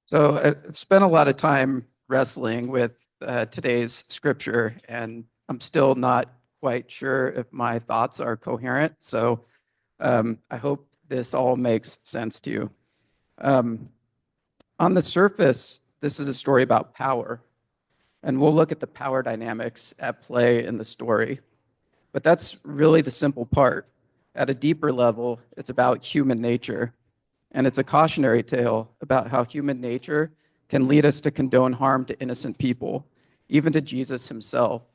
So I've spent a lot of time wrestling with today's scripture, and I'm still not quite sure if my thoughts are coherent. So I hope this all makes sense to you. Um, on the surface, this is a story about power, and we'll look at the power dynamics at play in the story. But that's really the simple part. At a deeper level, it's about human nature. And it's a cautionary tale about how human nature can lead us to condone harm to innocent people, even to Jesus himself,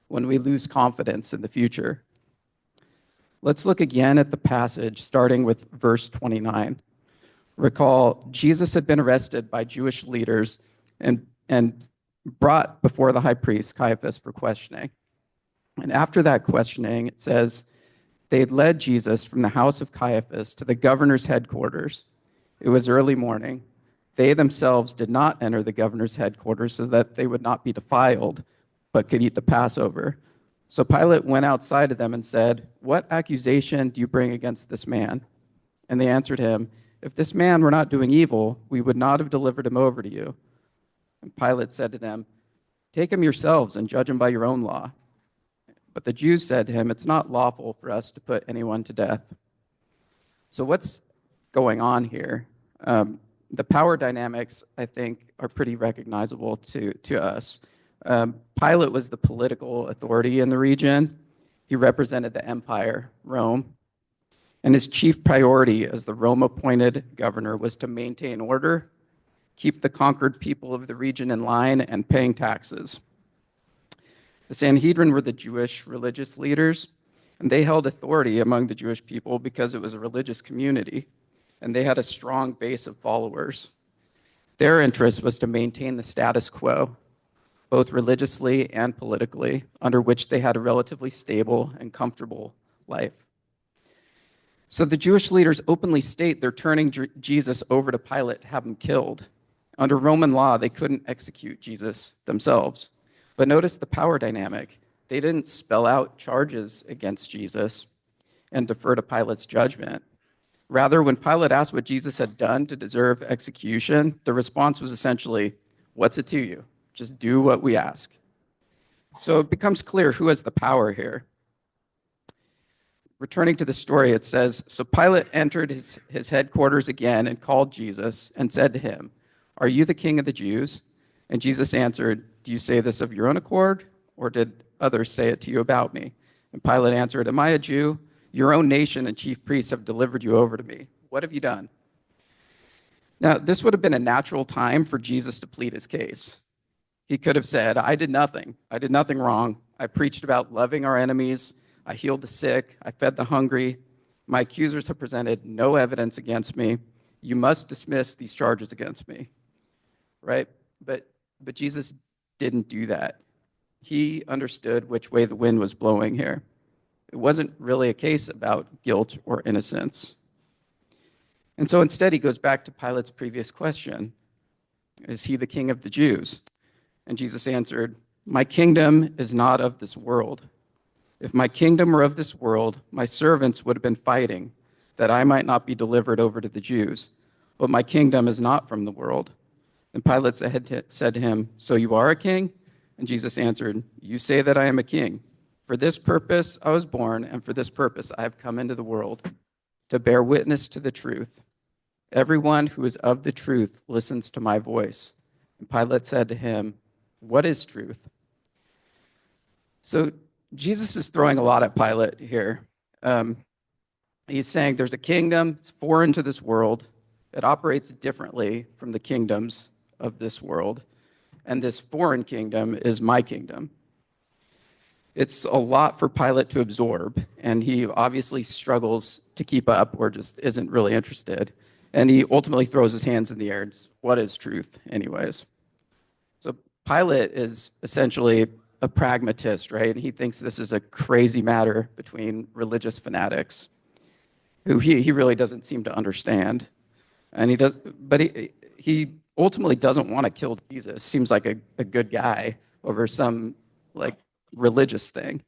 when we lose confidence in the future. Let's look again at the passage, starting with verse 29. Recall, Jesus had been arrested by Jewish leaders and brought before the high priest, Caiaphas, for questioning. And after that questioning, it says, they had led Jesus from the house of Caiaphas to the governor's headquarters. It was early morning. They themselves did not enter the governor's headquarters so that they would not be defiled, but could eat the Passover. So Pilate went outside of them and said, "What accusation do you bring against this man?" And they answered him, "If this man were not doing evil, we would not have delivered him over to you." And Pilate said to them, "Take him yourselves and judge him by your own law." But the Jews said to him, "It's not lawful for us to put anyone to death." So what's going on here? The power dynamics, I think, are pretty recognizable to us. Pilate was the political authority in the region. He represented the empire, Rome. And his chief priority as the Rome-appointed governor was to maintain order, keep the conquered people of the region in line, and paying taxes. The Sanhedrin were the Jewish religious leaders, and they held authority among the Jewish people because it was a religious community, and they had a strong base of followers. Their interest was to maintain the status quo, both religiously and politically, under which they had a relatively stable and comfortable life. So the Jewish leaders openly state they're turning Jesus over to Pilate to have him killed. Under Roman law, they couldn't execute Jesus themselves. But notice the power dynamic. They didn't spell out charges against Jesus and defer to Pilate's judgment. Rather, when Pilate asked what Jesus had done to deserve execution, the response was essentially, "What's it to you? Just do what we ask." So it becomes clear who has the power here. Returning to the story, it says, so Pilate entered his headquarters again and called Jesus and said to him, "Are you the king of the Jews?" And Jesus answered, "Do you say this of your own accord, or did others say it to you about me?" And Pilate answered, "Am I a Jew? Your own nation and chief priests have delivered you over to me. What have you done?" Now, this would have been a natural time for Jesus to plead his case. He could have said, "I did nothing. I did nothing wrong. I preached about loving our enemies. I healed the sick. I fed the hungry. My accusers have presented no evidence against me. You must dismiss these charges against me." Right? But Jesus didn't do that. He understood which way the wind was blowing here. It wasn't really a case about guilt or innocence. And so instead, he goes back to Pilate's previous question. Is he the king of the Jews? And Jesus answered, "My kingdom is not of this world. If my kingdom were of this world, my servants would have been fighting, that I might not be delivered over to the Jews. But my kingdom is not from the world." And Pilate said to him, "So you are a king?" And Jesus answered, "You say that I am a king. For this purpose I was born, and for this purpose I have come into the world, to bear witness to the truth. Everyone who is of the truth listens to my voice." And Pilate said to him, "What is truth?" So Jesus is throwing a lot at Pilate here. He's saying there's a kingdom, it's foreign to this world. It operates differently from the kingdoms of this world. And this foreign kingdom is my kingdom. It's a lot for Pilate to absorb, and he obviously struggles to keep up or just isn't really interested. And he ultimately throws his hands in the air and says, "What is truth anyways?" So Pilate is essentially a pragmatist, right? And he thinks this is a crazy matter between religious fanatics who he really doesn't seem to understand. And he ultimately doesn't want to kill Jesus. Seems like a good guy over some like religious thing.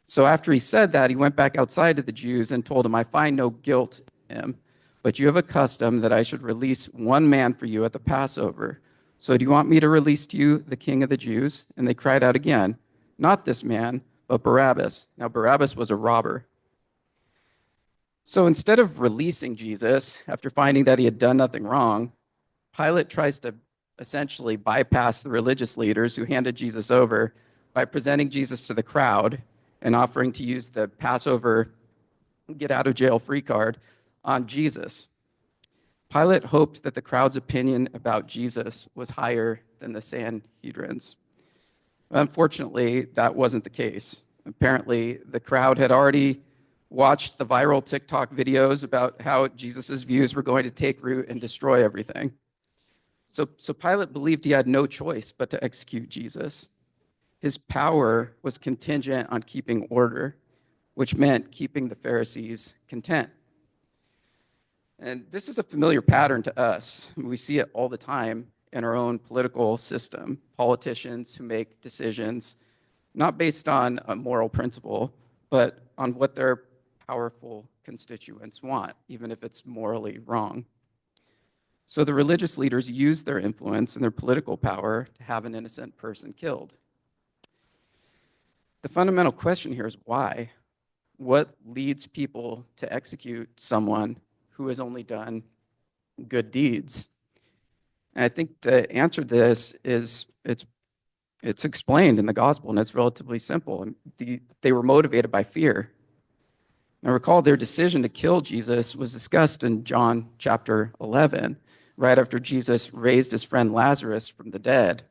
So after he said that, he went back outside to the Jews and told them, "I find no guilt in him, But you have a custom that I should release one man for you at the Passover. So do you want me to release to you the king of the Jews?" And they cried out again, "Not this man, but Barabbas." Now, Barabbas was a robber. So instead of releasing Jesus after finding that he had done nothing wrong, Pilate tries to essentially bypass the religious leaders who handed Jesus over by presenting Jesus to the crowd and offering to use the Passover get out of jail free card on Jesus. Pilate hoped that the crowd's opinion about Jesus was higher than the Sanhedrin's. Unfortunately, that wasn't the case. Apparently, the crowd had already watched the viral TikTok videos about how Jesus' views were going to take root and destroy everything. So Pilate believed he had no choice but to execute Jesus. His power was contingent on keeping order, which meant keeping the Pharisees content. And this is a familiar pattern to us. We see it all the time in our own political system. Politicians who make decisions not based on a moral principle, but on what their powerful constituents want, even if it's morally wrong. So the religious leaders use their influence and their political power to have an innocent person killed. The fundamental question here is why? What leads people to execute someone who has only done good deeds? And I think the answer to this is it's explained in the gospel, and it's relatively simple. And they were motivated by fear. Now recall their decision to kill Jesus was discussed in John chapter 11, right after Jesus raised his friend Lazarus from the dead.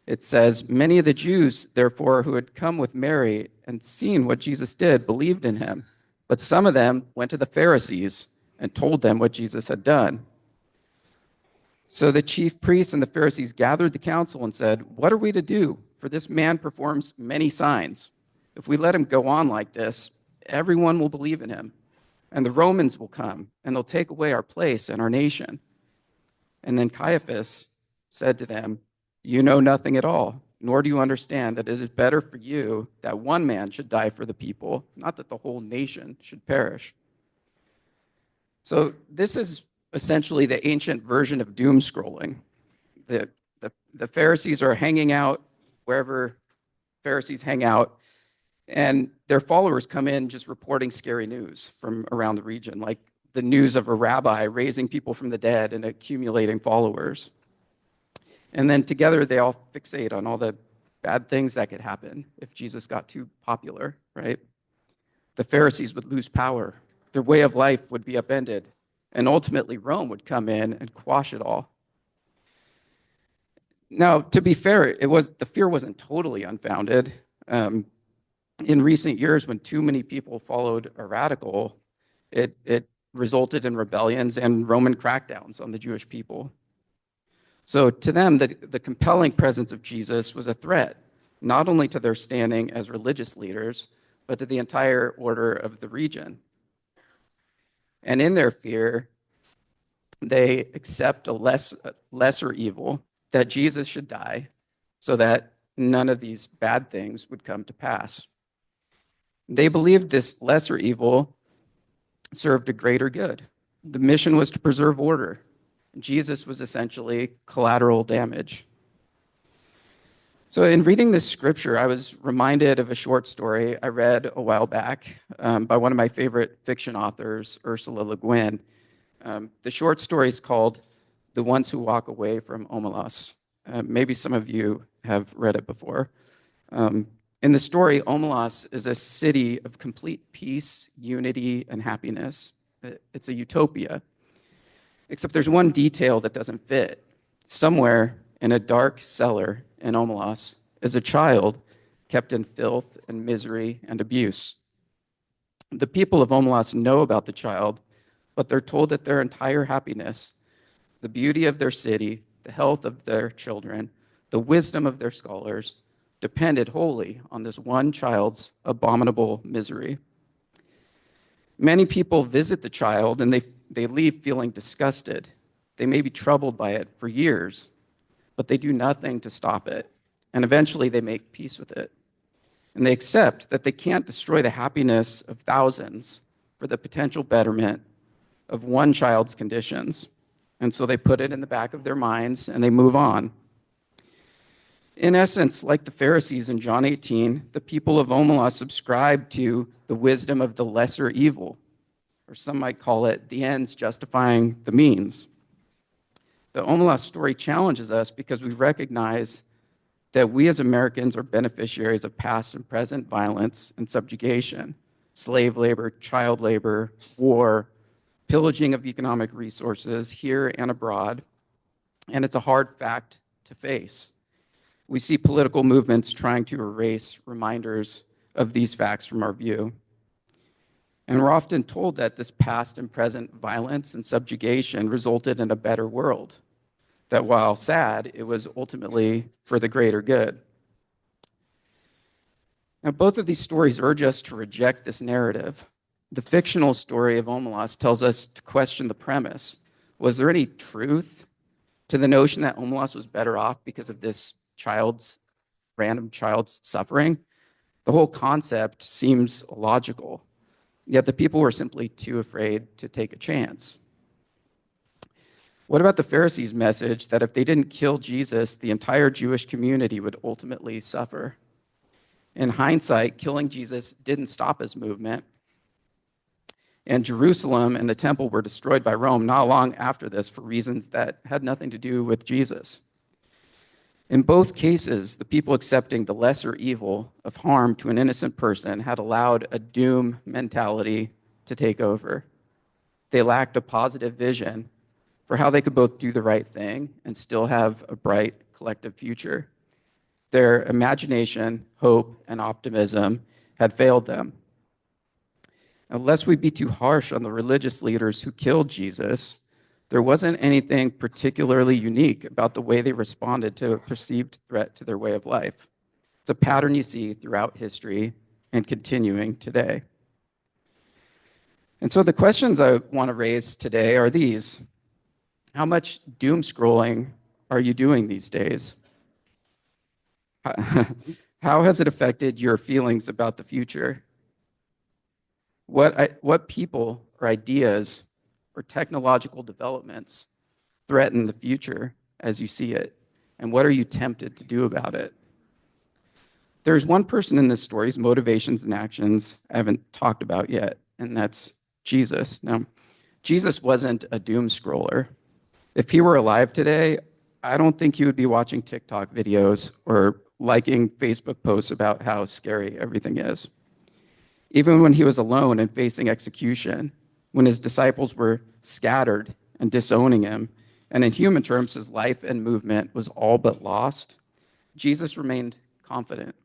It says, "Many of the Jews, therefore, who had come with Mary and seen what Jesus did, believed in him. But some of them went to the Pharisees and told them what Jesus had done." So the chief priests and the Pharisees gathered the council and said, "What are we to do? For this man performs many signs. If we let him go on like this, everyone will believe in him. And the Romans will come, and they'll take away our place and our nation." And then Caiaphas said to them, "You know nothing at all, nor do you understand that it is better for you that one man should die for the people, not that the whole nation should perish." So this is essentially the ancient version of doom scrolling. The Pharisees are hanging out wherever Pharisees hang out, and their followers come in just reporting scary news from around the region, like the news of a rabbi raising people from the dead and accumulating followers. And then together they all fixate on all the bad things that could happen if Jesus got too popular, right? The Pharisees would lose power. Their way of life would be upended. And ultimately, Rome would come in and quash it all. Now, to be fair, the fear wasn't totally unfounded. In recent years, when too many people followed a radical, it resulted in rebellions and Roman crackdowns on the Jewish people. So to them, the compelling presence of Jesus was a threat, not only to their standing as religious leaders, but to the entire order of the region. And in their fear, they accept a lesser evil, that Jesus should die, so that none of these bad things would come to pass. They believed this lesser evil served a greater good. The mission was to preserve order. Jesus was essentially collateral damage. So in reading this scripture, I was reminded of a short story I read a while back by one of my favorite fiction authors, Ursula Le Guin. The short story is called "The Ones Who Walk Away from Omelas." Maybe some of you have read it before. In the story, Omelas is a city of complete peace, unity, and happiness. It's a utopia. Except there's one detail that doesn't fit. Somewhere in a dark cellar in Omelas is a child kept in filth and misery and abuse. The people of Omelas know about the child, but they're told that their entire happiness, the beauty of their city, the health of their children, the wisdom of their scholars, depended wholly on this one child's abominable misery. Many people visit the child and they leave feeling disgusted. They may be troubled by it for years, but they do nothing to stop it. And eventually they make peace with it. And they accept that they can't destroy the happiness of thousands for the potential betterment of one child's conditions. And so they put it in the back of their minds and they move on. In essence, like the Pharisees in John 18, the people of Omaha subscribed to the wisdom of the lesser evil, or some might call it the ends justifying the means. The Omaha story challenges us because we recognize that we as Americans are beneficiaries of past and present violence and subjugation, slave labor, child labor, war, pillaging of economic resources here and abroad, and it's a hard fact to face. We see political movements trying to erase reminders of these facts from our view. And we're often told that this past and present violence and subjugation resulted in a better world, that while sad, it was ultimately for the greater good. Now, both of these stories urge us to reject this narrative. The fictional story of Omelas tells us to question the premise. Was there any truth to the notion that Omelas was better off because of this random child's suffering? The whole concept seems illogical, yet the people were simply too afraid to take a chance. What about the Pharisees' message that if they didn't kill Jesus, the entire Jewish community would ultimately suffer? In hindsight, killing Jesus didn't stop his movement, and Jerusalem and the temple were destroyed by Rome not long after this for reasons that had nothing to do with Jesus. In both cases, the people accepting the lesser evil of harm to an innocent person had allowed a doom mentality to take over. They lacked a positive vision for how they could both do the right thing and still have a bright collective future. Their imagination, hope, and optimism had failed them. Now, lest we be too harsh on the religious leaders who killed Jesus, there wasn't anything particularly unique about the way they responded to a perceived threat to their way of life. It's a pattern you see throughout history and continuing today. And so the questions I want to raise today are these. How much doom scrolling are you doing these days? How has it affected your feelings about the future? What people or ideas or technological developments threaten the future as you see it? And what are you tempted to do about it? There's one person in this story's motivations and actions I haven't talked about yet, and that's Jesus. Now, Jesus wasn't a doom scroller. If he were alive today, I don't think he would be watching TikTok videos or liking Facebook posts about how scary everything is. Even when he was alone and facing execution, when his disciples were scattered and disowning him, and in human terms, his life and movement was all but lost, Jesus remained confident.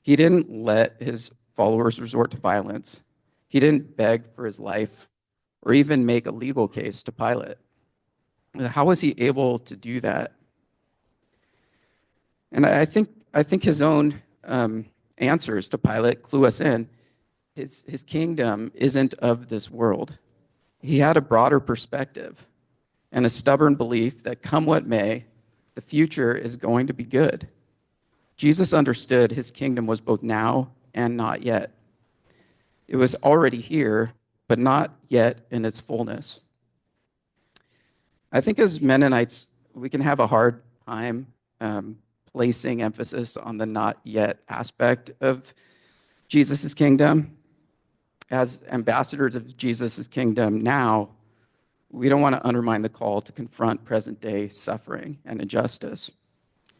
He didn't let his followers resort to violence. He didn't beg for his life or even make a legal case to Pilate. How was he able to do that? And I think his own answers to Pilate clue us in. His kingdom isn't of this world. He had a broader perspective and a stubborn belief that come what may, the future is going to be good. Jesus understood his kingdom was both now and not yet. It was already here, but not yet in its fullness. I think as Mennonites, we can have a hard time placing emphasis on the not yet aspect of Jesus' kingdom. As ambassadors of Jesus' kingdom now, we don't want to undermine the call to confront present-day suffering and injustice.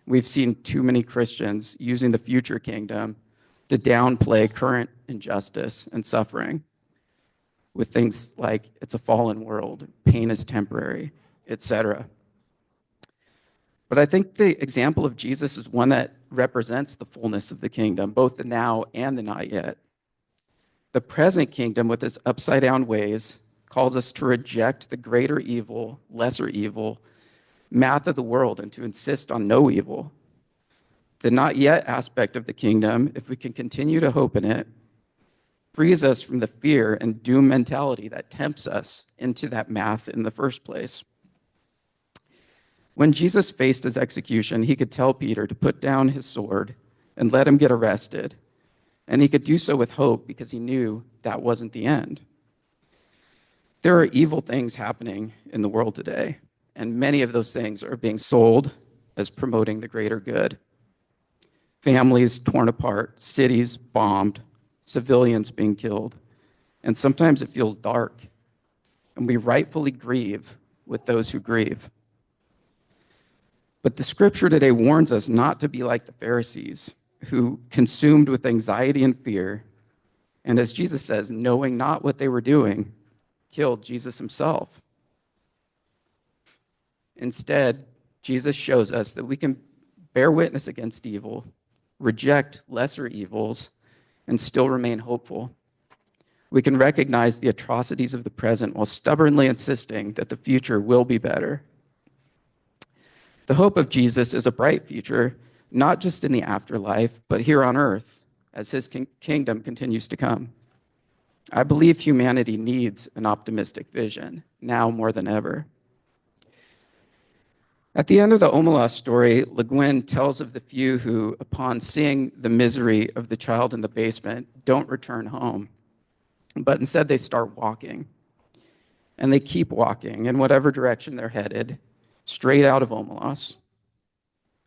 We've seen too many Christians using the future kingdom to downplay current injustice and suffering with things like it's a fallen world, pain is temporary, etc. But I think the example of Jesus is one that represents the fullness of the kingdom, both the now and the not yet. The present kingdom, with its upside-down ways, calls us to reject the greater evil, lesser evil, math of the world, and to insist on no evil. The not yet aspect of the kingdom, if we can continue to hope in it, frees us from the fear and doom mentality that tempts us into that math in the first place. When Jesus faced his execution, he could tell Peter to put down his sword and let him get arrested. And he could do so with hope because he knew that wasn't the end. There are evil things happening in the world today, and many of those things are being sold as promoting the greater good. Families torn apart, cities bombed, civilians being killed, and sometimes it feels dark, and we rightfully grieve with those who grieve. But the scripture today warns us not to be like the Pharisees, who, consumed with anxiety and fear, and as Jesus says, knowing not what they were doing, killed Jesus himself. Instead, Jesus shows us that we can bear witness against evil, reject lesser evils, and still remain hopeful. We can recognize the atrocities of the present while stubbornly insisting that the future will be better. The hope of Jesus is a bright future, not just in the afterlife, but here on earth, as his kingdom continues to come. I believe humanity needs an optimistic vision, now more than ever. At the end of the Omelas story, Le Guin tells of the few who, upon seeing the misery of the child in the basement, don't return home, but instead they start walking. And they keep walking in whatever direction they're headed, straight out of Omelas.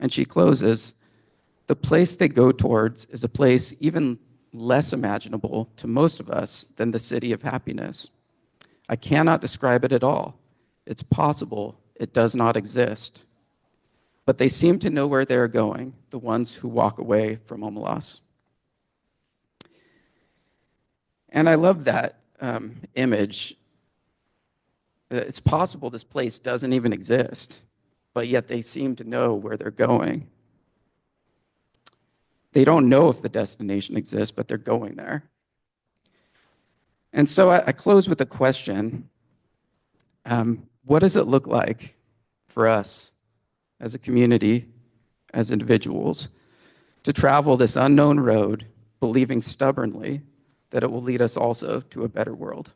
And she closes, the place they go towards is a place even less imaginable to most of us than the city of happiness. I cannot describe it at all. It's possible it does not exist. But they seem to know where they're going, the ones who walk away from Omelas. And I love that image. It's possible this place doesn't even exist, but yet they seem to know where they're going. They don't know if the destination exists, but they're going there. And so I close with a question. What does it look like for us as a community, as individuals, to travel this unknown road, believing stubbornly that it will lead us also to a better world?